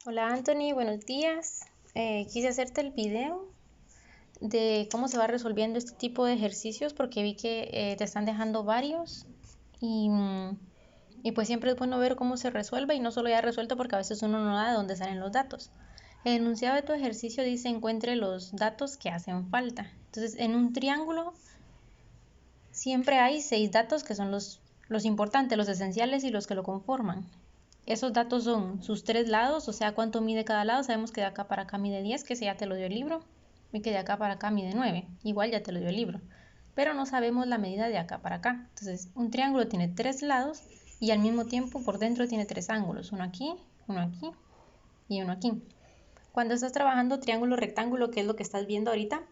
Hola Anthony, buenos días. Quise hacerte el video de cómo se va resolviendo este tipo de ejercicios porque vi que te están dejando varios y, y pues siempre es bueno ver cómo se resuelve y no solo ya resuelto porque a veces uno no da de dónde salen los datos. El enunciado de tu ejercicio dice encuentre los datos que hacen falta. Entonces en un triángulo siempre hay 6 datos que son los importantes, los esenciales y los que lo conforman. Esos datos son sus 3 lados, o sea, cuánto mide cada lado. Sabemos que de acá para acá mide 10, que ese ya te lo dio el libro, y que de acá para acá mide 9, igual ya te lo dio el libro. Pero no sabemos la medida de acá para acá. Entonces, un triángulo tiene 3 lados y al mismo tiempo por dentro tiene 3 ángulos, uno aquí y uno aquí. Cuando estás trabajando triángulo rectángulo, que es lo que estás viendo ahorita,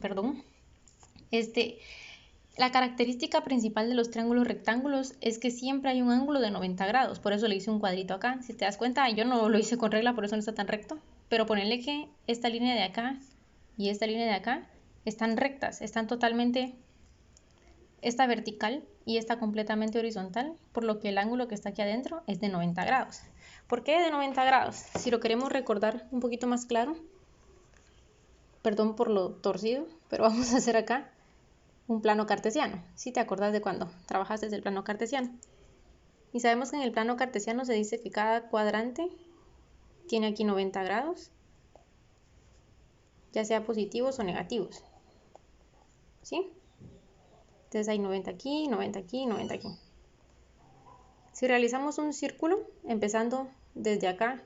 perdón, la característica principal de los triángulos rectángulos es que siempre hay un ángulo de 90 grados, por eso le hice un cuadrito acá. Si te das cuenta, yo no lo hice con regla, por eso no está tan recto, pero ponerle que esta línea de acá y esta línea de acá están rectas, están totalmente, esta vertical y esta completamente horizontal, por lo que el ángulo que está aquí adentro es de 90 grados. ¿Por qué de 90 grados? Si lo queremos recordar un poquito más claro, perdón por lo torcido, pero vamos a hacer acá un plano cartesiano, si te acordás de cuando trabajaste el plano cartesiano. Y sabemos que en el plano cartesiano se dice que cada cuadrante tiene aquí 90 grados, ya sea positivos o negativos. ¿Sí? Entonces hay 90 aquí, 90 aquí, 90 aquí. Si realizamos un círculo, empezando desde acá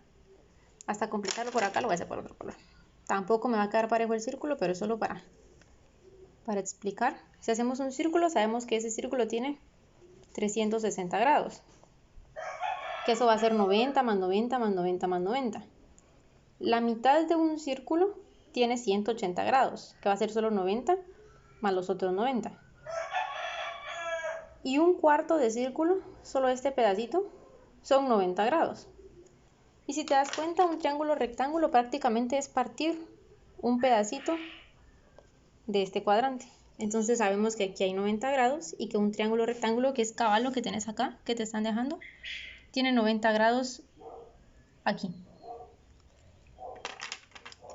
hasta completarlo por acá, lo voy a hacer por otro color. Tampoco me va a quedar parejo el círculo, pero es solo para explicar. Si hacemos un círculo, sabemos que ese círculo tiene 360 grados. Que eso va a ser 90 más 90 más 90 más 90. La mitad de un círculo tiene 180 grados, que va a ser solo 90 más los otros 90. Y un cuarto de círculo, solo este pedacito, son 90 grados. Y si te das cuenta, un triángulo rectángulo prácticamente es partir un pedacito de este cuadrante. Entonces sabemos que aquí hay 90 grados y que un triángulo rectángulo, que es cabal lo que tienes acá, que te están dejando, tiene 90 grados aquí.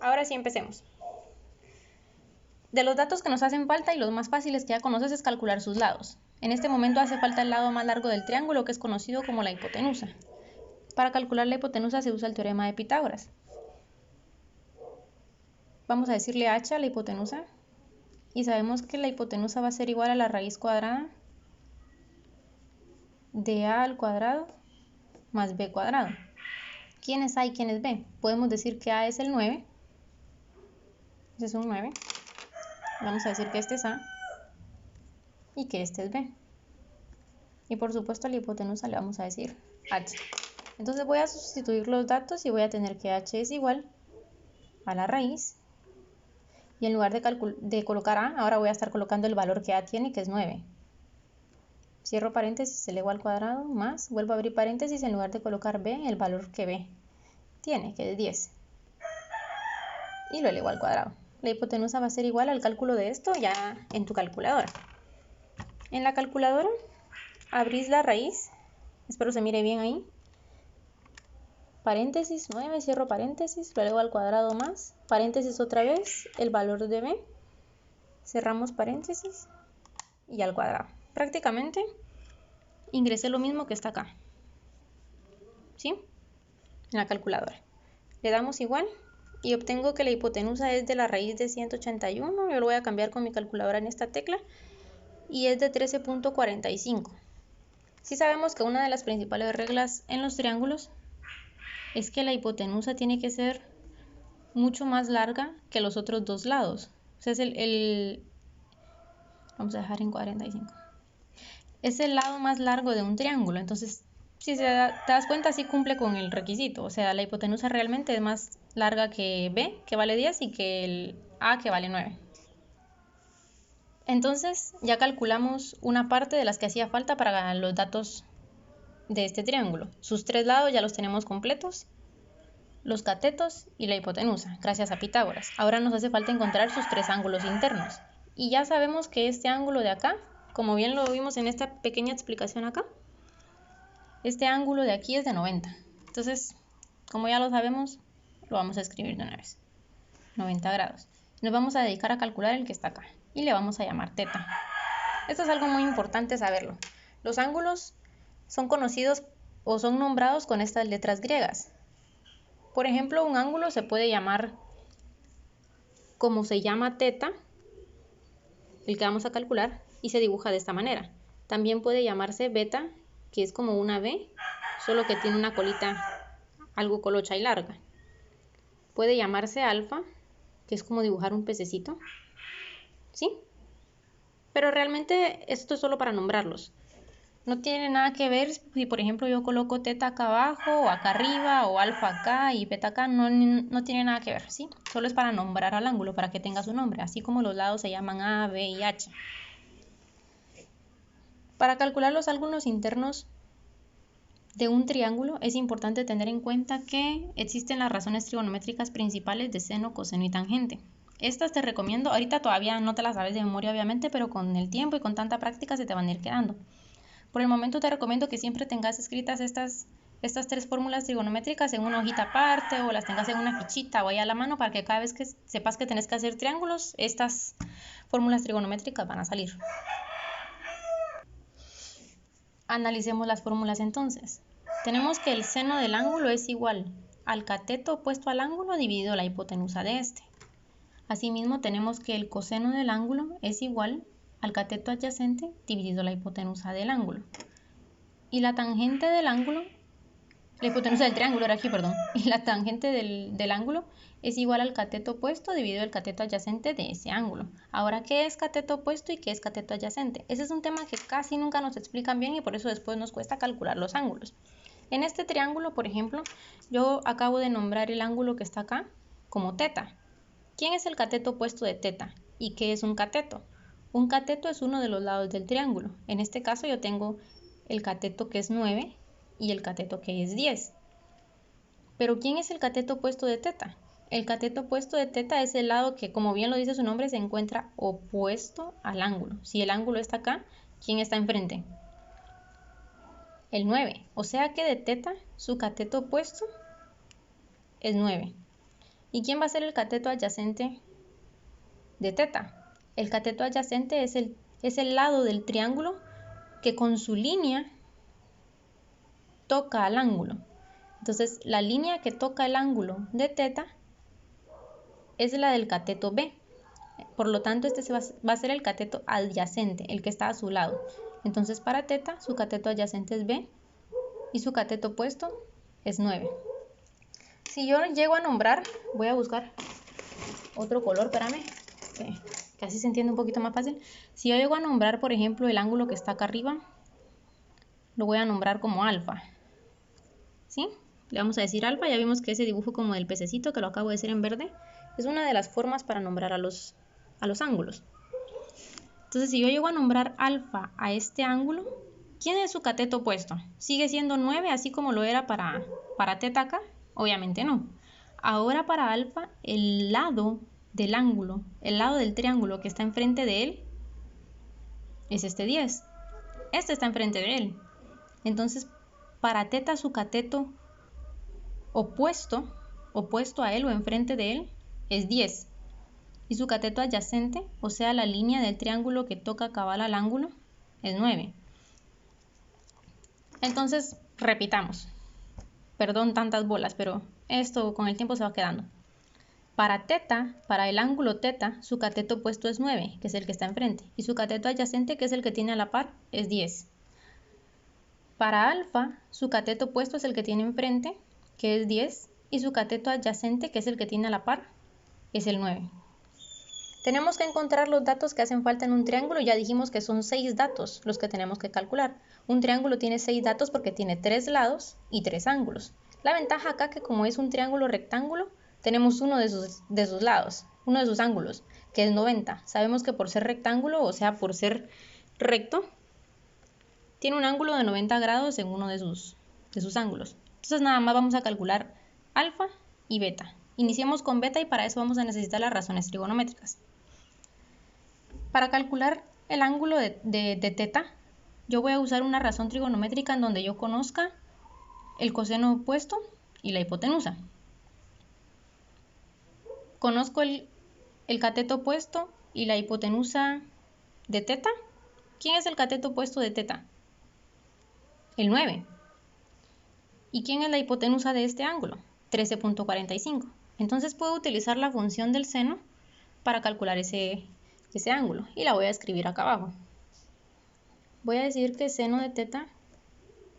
Ahora sí empecemos. De los datos que nos hacen falta y los más fáciles que ya conoces es calcular sus lados. En este momento hace falta el lado más largo del triángulo, que es conocido como la hipotenusa. Para calcular la hipotenusa se usa el teorema de Pitágoras. Vamos a decirle h a la hipotenusa y sabemos que la hipotenusa va a ser igual a la raíz cuadrada de a al cuadrado más b cuadrado. ¿Quién es a y quién es b? Podemos decir que a es el 9. Ese es un 9. Vamos a decir que este es a y que este es b. Y por supuesto a la hipotenusa le vamos a decir h. Entonces voy a sustituir los datos y voy a tener que h es igual a la raíz. Y en lugar de colocar a, ahora voy a estar colocando el valor que a tiene, que es 9. Cierro paréntesis, eleva al cuadrado, más, vuelvo a abrir paréntesis, en lugar de colocar b, el valor que b tiene, que es 10. Y lo elevo al cuadrado. La hipotenusa va a ser igual al cálculo de esto ya en tu calculadora. En la calculadora abrís la raíz, espero se mire bien ahí, paréntesis 9, cierro paréntesis, lo elevo al cuadrado más, paréntesis otra vez, el valor de b, cerramos paréntesis y al cuadrado. Prácticamente ingresé lo mismo que está acá, ¿sí? En la calculadora. Le damos igual y obtengo que la hipotenusa es de la raíz de 181, yo lo voy a cambiar con mi calculadora en esta tecla, y es de 13.45. Sí sabemos que una de las principales reglas en los triángulos es que la hipotenusa tiene que ser mucho más larga que los otros dos lados. O sea, vamos a dejar en 45. Es el lado más largo de un triángulo. Entonces, si te das cuenta, sí cumple con el requisito. O sea, la hipotenusa realmente es más larga que B, que vale 10, y que el A, que vale 9. Entonces, ya calculamos una parte de las que hacía falta para los datos de este triángulo. Sus 3 lados ya los tenemos completos, los catetos y la hipotenusa, gracias a Pitágoras. Ahora nos hace falta encontrar sus 3 ángulos internos. Y ya sabemos que este ángulo de acá, como bien lo vimos en esta pequeña explicación acá, este ángulo de aquí es de 90. Entonces, Como ya lo sabemos, lo vamos a escribir de una vez. 90 grados. Nos vamos a dedicar a calcular el que está acá y le vamos a llamar teta. Esto es algo muy importante saberlo. Los ángulos son conocidos o son nombrados con estas letras griegas. Por ejemplo, un ángulo se puede llamar como se llama teta, el que vamos a calcular, y se dibuja de esta manera. También puede llamarse beta, que es como una B, solo que tiene una colita algo colocha y larga. Puede llamarse alfa, que es como dibujar un pececito, ¿sí? Pero realmente esto es solo para nombrarlos. No tiene nada que ver si, por ejemplo, yo coloco teta acá abajo, o acá arriba, o alfa acá y beta acá. No tiene nada que ver, ¿sí? Solo es para nombrar al ángulo, para que tenga su nombre, así como los lados se llaman A, B y H. Para calcular los ángulos internos de un triángulo es importante tener en cuenta que existen las razones trigonométricas principales de seno, coseno y tangente. Estas te recomiendo, ahorita todavía no te las sabes de memoria obviamente, pero con el tiempo y con tanta práctica se te van a ir quedando. Por el momento te recomiendo que siempre tengas escritas estas 3 fórmulas trigonométricas en una hojita aparte o las tengas en una fichita o ahí a la mano para que cada vez que sepas que tenés que hacer triángulos, estas fórmulas trigonométricas van a salir. Analicemos las fórmulas entonces. Tenemos que el seno del ángulo es igual al cateto opuesto al ángulo dividido la hipotenusa de este. Asimismo tenemos que el coseno del ángulo es igual al cateto adyacente dividido la hipotenusa del ángulo. Y la tangente del ángulo, la hipotenusa del triángulo era aquí, perdón, y la tangente del ángulo es igual al cateto opuesto dividido el cateto adyacente de ese ángulo. Ahora, ¿qué es cateto opuesto y qué es cateto adyacente? Ese es un tema que casi nunca nos explican bien y por eso después nos cuesta calcular los ángulos. En este triángulo, por ejemplo, yo acabo de nombrar el ángulo que está acá como teta. ¿Quién es el cateto opuesto de teta? ¿Y qué es un cateto? Un cateto es uno de los lados del triángulo. En este caso yo tengo el cateto que es 9 y el cateto que es 10. Pero ¿quién es el cateto opuesto de teta? El cateto opuesto de teta es el lado que, como bien lo dice su nombre, se encuentra opuesto al ángulo. Si el ángulo está acá, ¿quién está enfrente? El 9. O sea que de teta, su cateto opuesto es 9. ¿Y quién va a ser el cateto adyacente de teta? El cateto adyacente es el lado del triángulo que con su línea toca al ángulo. Entonces, la línea que toca el ángulo de teta es la del cateto B. Por lo tanto, este va a ser el cateto adyacente, el que está a su lado. Entonces, para teta, su cateto adyacente es B y su cateto opuesto es 9. Si yo llego a nombrar, voy a buscar otro color, espérame, que así se entiende un poquito más fácil. Si yo llego a nombrar, por ejemplo, el ángulo que está acá arriba, lo voy a nombrar como alfa. ¿Sí? Le vamos a decir alfa, ya vimos que ese dibujo como del pececito, que lo acabo de hacer en verde, es una de las formas para nombrar a los ángulos. Entonces, si yo llego a nombrar alfa a este ángulo, ¿quién es su cateto opuesto? ¿Sigue siendo 9, así como lo era para teta acá? Obviamente no. Ahora para alfa, el lado del ángulo, el lado del triángulo que está enfrente de él, es este 10. Este está enfrente de él. Entonces, para teta, su cateto opuesto a él o enfrente de él, es 10. Y su cateto adyacente, o sea, la línea del triángulo que toca cabal al ángulo, es 9. Entonces, repitamos. Perdón tantas bolas, pero esto con el tiempo se va quedando. Para teta, para el ángulo teta, su cateto opuesto es 9, que es el que está enfrente. Y su cateto adyacente, que es el que tiene a la par, es 10. Para alfa, su cateto opuesto es el que tiene enfrente, que es 10. Y su cateto adyacente, que es el que tiene a la par, es el 9. Tenemos que encontrar los datos que hacen falta en un triángulo. Ya dijimos que son 6 datos los que tenemos que calcular. Un triángulo tiene 6 datos porque tiene 3 lados y 3 ángulos. La ventaja acá que como es un triángulo rectángulo, tenemos uno de sus lados, uno de sus ángulos, que es 90. Sabemos que por ser rectángulo, o sea, por ser recto, tiene un ángulo de 90 grados en uno de sus ángulos. Entonces nada más vamos a calcular alfa y beta. Iniciemos con beta y para eso vamos a necesitar las razones trigonométricas. Para calcular el ángulo de teta, yo voy a usar una razón trigonométrica en donde yo conozca el coseno opuesto y la hipotenusa. Conozco el cateto opuesto y la hipotenusa de teta. ¿Quién es el cateto opuesto de teta? El 9. ¿Y quién es la hipotenusa de este ángulo? 13.45. Entonces puedo utilizar la función del seno para calcular ese ángulo y la voy a escribir acá abajo. Voy a decir que seno de teta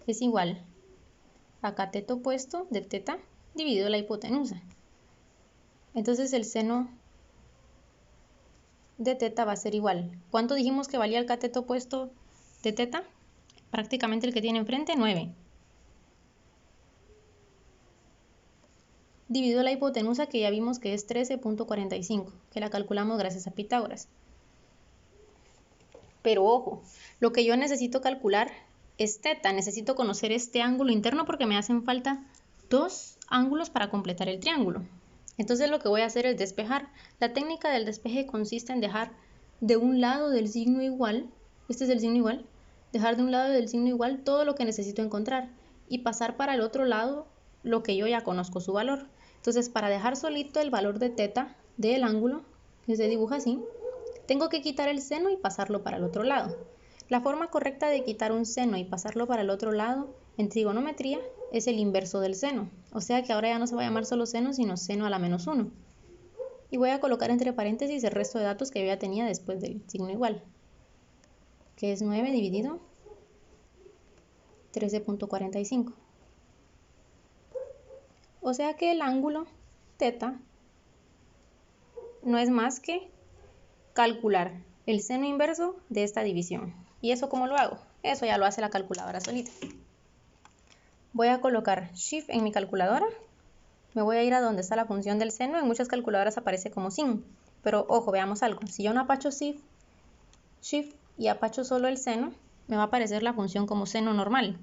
es igual a cateto opuesto de teta dividido la hipotenusa. Entonces el seno de teta va a ser igual. ¿Cuánto dijimos que valía el cateto opuesto de teta? Prácticamente el que tiene enfrente, 9. Dividido la hipotenusa, que ya vimos que es 13.45, que la calculamos gracias a Pitágoras. Pero ojo, lo que yo necesito calcular es teta. Necesito conocer este ángulo interno porque me hacen falta 2 ángulos para completar el triángulo. Entonces lo que voy a hacer es despejar. La técnica del despeje consiste en dejar de un lado del signo igual, este es el signo igual, dejar de un lado del signo igual todo lo que necesito encontrar y pasar para el otro lado lo que yo ya conozco su valor. Entonces, para dejar solito el valor de teta del ángulo, que se dibuja así, tengo que quitar el seno y pasarlo para el otro lado. La forma correcta de quitar un seno y pasarlo para el otro lado en trigonometría es el inverso del seno. O sea que ahora ya no se va a llamar solo seno, sino seno a la menos 1. Y voy a colocar entre paréntesis el resto de datos que yo ya tenía después del signo igual, que es 9 dividido 13.45. O sea que el ángulo teta no es más que calcular el seno inverso de esta división. ¿Y eso cómo lo hago? Eso ya lo hace la calculadora solita. Voy a colocar Shift en mi calculadora. Me voy a ir a donde está la función del seno. En muchas calculadoras aparece como sin. Pero ojo, veamos algo. Si yo no apacho Shift y apacho solo el seno, me va a aparecer la función como seno normal.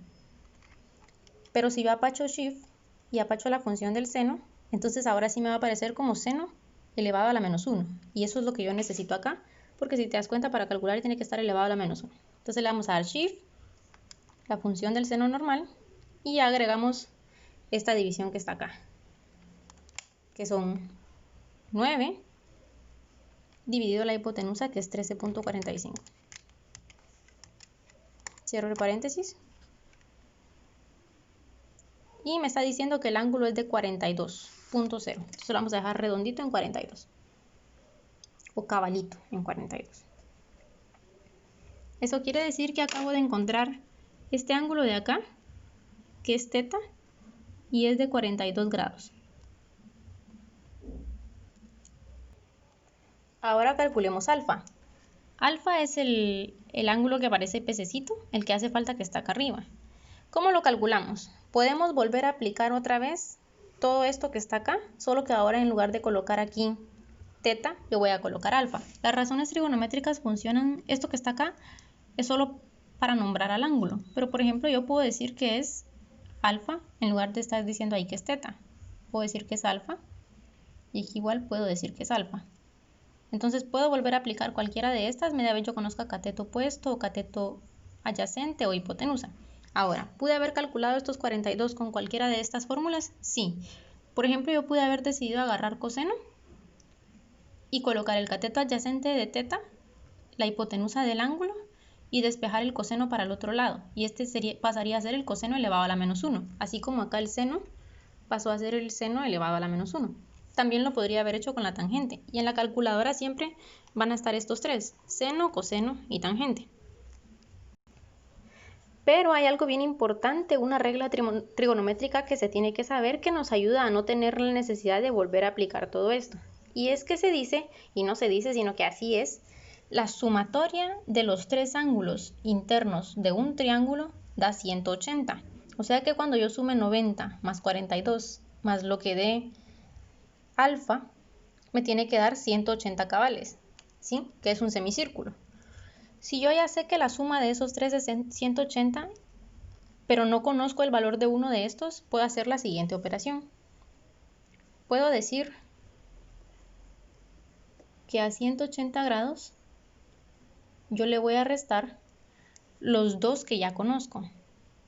Pero si yo apacho Shift y apacho la función del seno, entonces ahora sí me va a aparecer como seno elevado a la menos 1. Y eso es lo que yo necesito acá, porque si te das cuenta, para calcular tiene que estar elevado a la menos 1. Entonces le vamos a dar Shift, la función del seno normal, y ya agregamos esta división que está acá, que son 9 dividido la hipotenusa, que es 13.45. Cierro el paréntesis. Y me está diciendo que el ángulo es de 42.0. Entonces lo vamos a dejar redondito en 42. O cabalito en 42. Eso quiere decir que acabo de encontrar este ángulo de acá, que es teta, y es de 42 grados. Ahora calculemos alfa. Alfa es el ángulo que aparece pececito, el que hace falta que está acá arriba. ¿Cómo lo calculamos? Podemos volver a aplicar otra vez todo esto que está acá, solo que ahora en lugar de colocar aquí teta, yo voy a colocar alfa. Las razones trigonométricas funcionan, esto que está acá es solo para nombrar al ángulo, pero por ejemplo yo puedo decir que es alfa en lugar de estar diciendo ahí que es teta. Puedo decir que es alfa y aquí igual puedo decir que es alfa. Entonces puedo volver a aplicar cualquiera de estas, media vez yo conozca cateto opuesto o cateto adyacente o hipotenusa. Ahora, ¿pude haber calculado estos 42 con cualquiera de estas fórmulas? Sí. Por ejemplo, yo pude haber decidido agarrar coseno y colocar el cateto adyacente de teta, la hipotenusa del ángulo, y despejar el coseno para el otro lado. Y este pasaría a ser el coseno elevado a la menos 1. Así como acá el seno pasó a ser el seno elevado a la menos 1. También lo podría haber hecho con la tangente. Y en la calculadora siempre van a estar estos tres: seno, coseno y tangente. Pero hay algo bien importante, una regla trigonométrica que se tiene que saber, que nos ayuda a no tener la necesidad de volver a aplicar todo esto. Y es que se dice, y no se dice, sino que así es, la sumatoria de los tres ángulos internos de un triángulo da 180. O sea que cuando yo sume 90 más 42 más lo que dé alfa, me tiene que dar 180 cabales, ¿sí? Que es un semicírculo. Si yo ya sé que la suma de esos tres es 180, pero no conozco el valor de uno de estos, puedo hacer la siguiente operación. Puedo decir que a 180 grados yo le voy a restar los dos que ya conozco.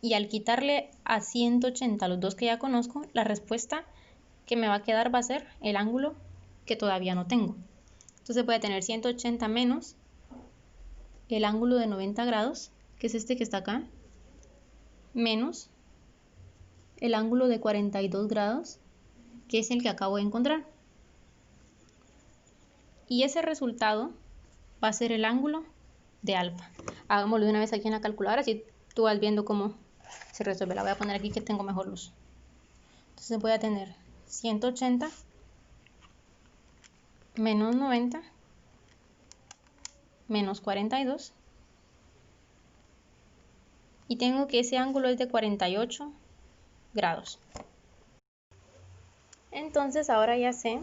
Y al quitarle a 180 los dos que ya conozco, la respuesta que me va a quedar va a ser el ángulo que todavía no tengo. Entonces voy a tener 180 menos el ángulo de 90 grados, que es este que está acá, menos el ángulo de 42 grados, que es el que acabo de encontrar. Y ese resultado va a ser el ángulo de alfa. Hagámoslo de una vez aquí en la calculadora, así tú vas viendo cómo se resuelve. La voy a poner aquí que tengo mejor luz. Entonces voy a tener 180 menos 90 menos 42. Y tengo que ese ángulo es de 48 grados. Entonces ahora ya sé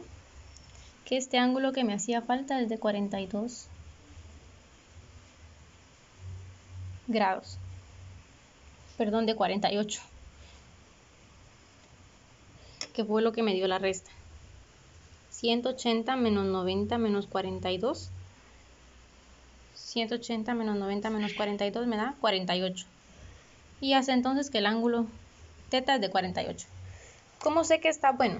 que este ángulo que me hacía falta es de 42 grados. Perdón, de 48. Que fue lo que me dio la resta. 180 menos 90 menos 42. 180 menos 90 menos 42 me da 48. Y hace entonces que el ángulo θ es de 48. ¿Cómo sé que está bueno?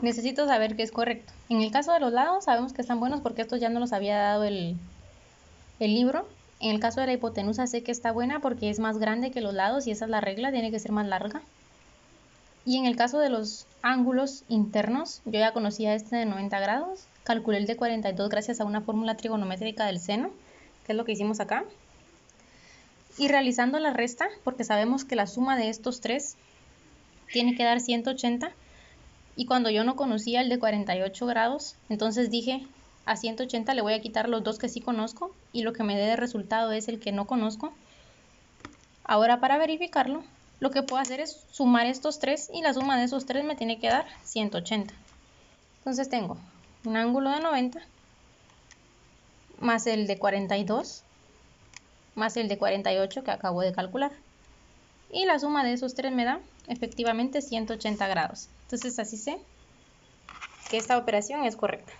Necesito saber que es correcto. En el caso de los lados sabemos que están buenos porque estos ya no los había dado el libro. En el caso de la hipotenusa sé que está buena porque es más grande que los lados y esa es la regla, tiene que ser más larga. Y en el caso de los ángulos internos, yo ya conocía este de 90 grados, calculé el de 42 gracias a una fórmula trigonométrica del seno, que es lo que hicimos acá. Y realizando la resta, porque sabemos que la suma de estos tres tiene que dar 180, y cuando yo no conocía el de 48 grados, entonces dije, a 180 le voy a quitar los dos que sí conozco, y lo que me dé de resultado es el que no conozco. Ahora para verificarlo, lo que puedo hacer es sumar estos tres, y la suma de esos tres me tiene que dar 180. Entonces tengo un ángulo de 90, más el de 42, más el de 48 que acabo de calcular. Y la suma de esos tres me da efectivamente 180 grados. Entonces así sé que esta operación es correcta.